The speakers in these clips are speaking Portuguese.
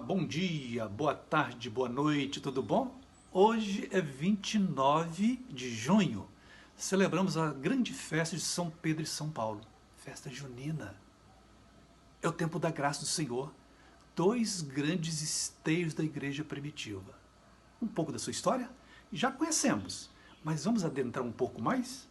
bom dia, boa tarde, boa noite, tudo bom? Hoje é 29 de junho, celebramos a grande festa de São Pedro e São Paulo, festa junina. É o tempo da graça do Senhor, dois grandes esteios da igreja primitiva. Um pouco da sua história? Já conhecemos, mas vamos adentrar um pouco mais?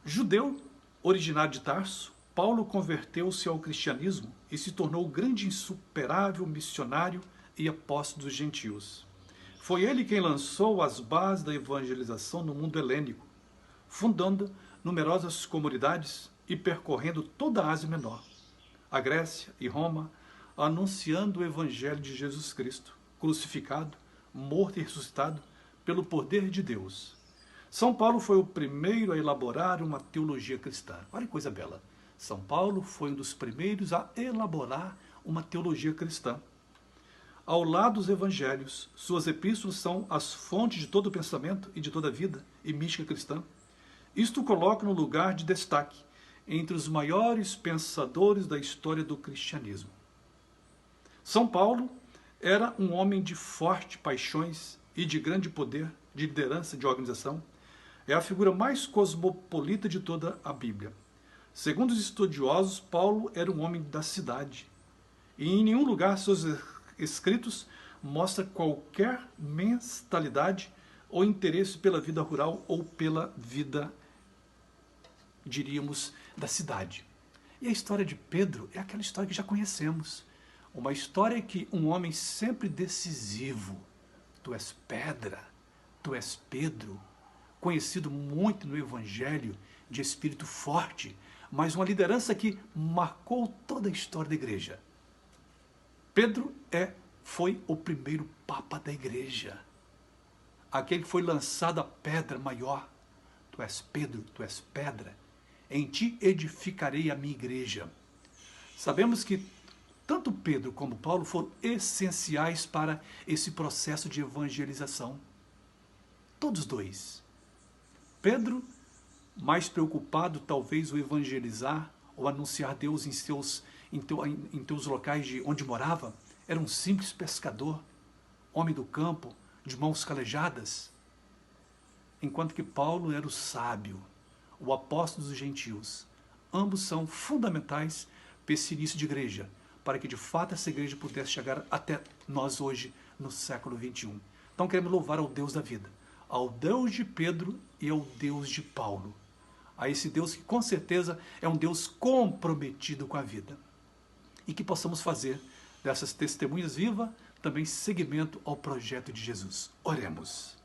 Judeu, originário de Tarso, Paulo converteu-se ao cristianismo e se tornou o grande insuperável missionário e apóstolo dos gentios. Foi ele quem lançou as bases da evangelização no mundo helênico, fundando numerosas comunidades e percorrendo toda a Ásia Menor, a Grécia e Roma, anunciando o evangelho de Jesus Cristo, crucificado, morto e ressuscitado pelo poder de Deus. São Paulo foi o primeiro a elaborar uma teologia cristã. Olha que coisa bela. São Paulo foi um dos primeiros a elaborar uma teologia cristã. Ao lado dos evangelhos, suas epístolas são as fontes de todo o pensamento e de toda a vida e mística cristã. Isto o coloca no lugar de destaque entre os maiores pensadores da história do cristianismo. São Paulo era um homem de fortes paixões e de grande poder, de liderança, de organização. É a figura mais cosmopolita de toda a Bíblia. Segundo os estudiosos, Paulo era um homem da cidade. E em nenhum lugar seus escritos mostra qualquer mentalidade ou interesse pela vida rural ou pela vida, diríamos, da cidade. E a história de Pedro é aquela história que já conhecemos. Uma história que um homem sempre decisivo. Tu és pedra, tu és Pedro, conhecido muito no Evangelho, de espírito forte, mas uma liderança que marcou toda a história da igreja. Pedro foi o primeiro papa da igreja, aquele que foi lançado a pedra maior. Tu és Pedro, tu és pedra, em ti edificarei a minha igreja. Sabemos que tanto Pedro como Paulo foram essenciais para esse processo de evangelização. Todos dois. Pedro, mais preocupado talvez o evangelizar ou anunciar Deus em teus locais de onde morava, era um simples pescador, homem do campo, de mãos calejadas. Enquanto que Paulo era o sábio, o apóstolo dos gentios. Ambos são fundamentais para esse início de igreja, para que de fato essa igreja pudesse chegar até nós hoje, no século XXI. Então queremos louvar ao Deus da vida, ao Deus de Pedro e ao Deus de Paulo. A esse Deus que com certeza é um Deus comprometido com a vida. E que possamos fazer dessas testemunhas vivas também seguimento ao projeto de Jesus. Oremos.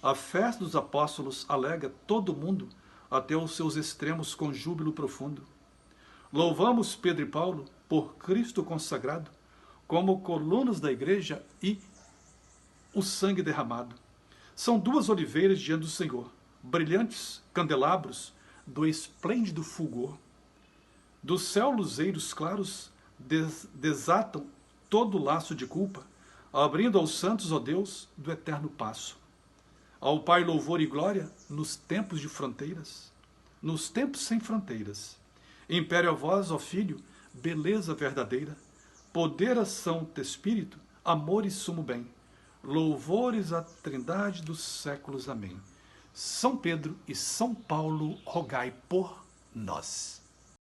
A festa dos apóstolos alega todo mundo até os seus extremos com júbilo profundo. Louvamos Pedro e Paulo por Cristo consagrado, como colunas da igreja e o sangue derramado. São duas oliveiras diante do Senhor, brilhantes candelabros do esplêndido fulgor. Do céu luzeiros claros desatam todo o laço de culpa, abrindo aos santos, ó Deus, do eterno passo. Ao Pai louvor e glória nos tempos de fronteiras, nos tempos sem fronteiras. Império a vós, ó Filho, beleza verdadeira, poder a Santo Espírito, amor e sumo bem. Louvores à Trindade dos séculos. Amém. São Pedro e São Paulo, rogai por nós.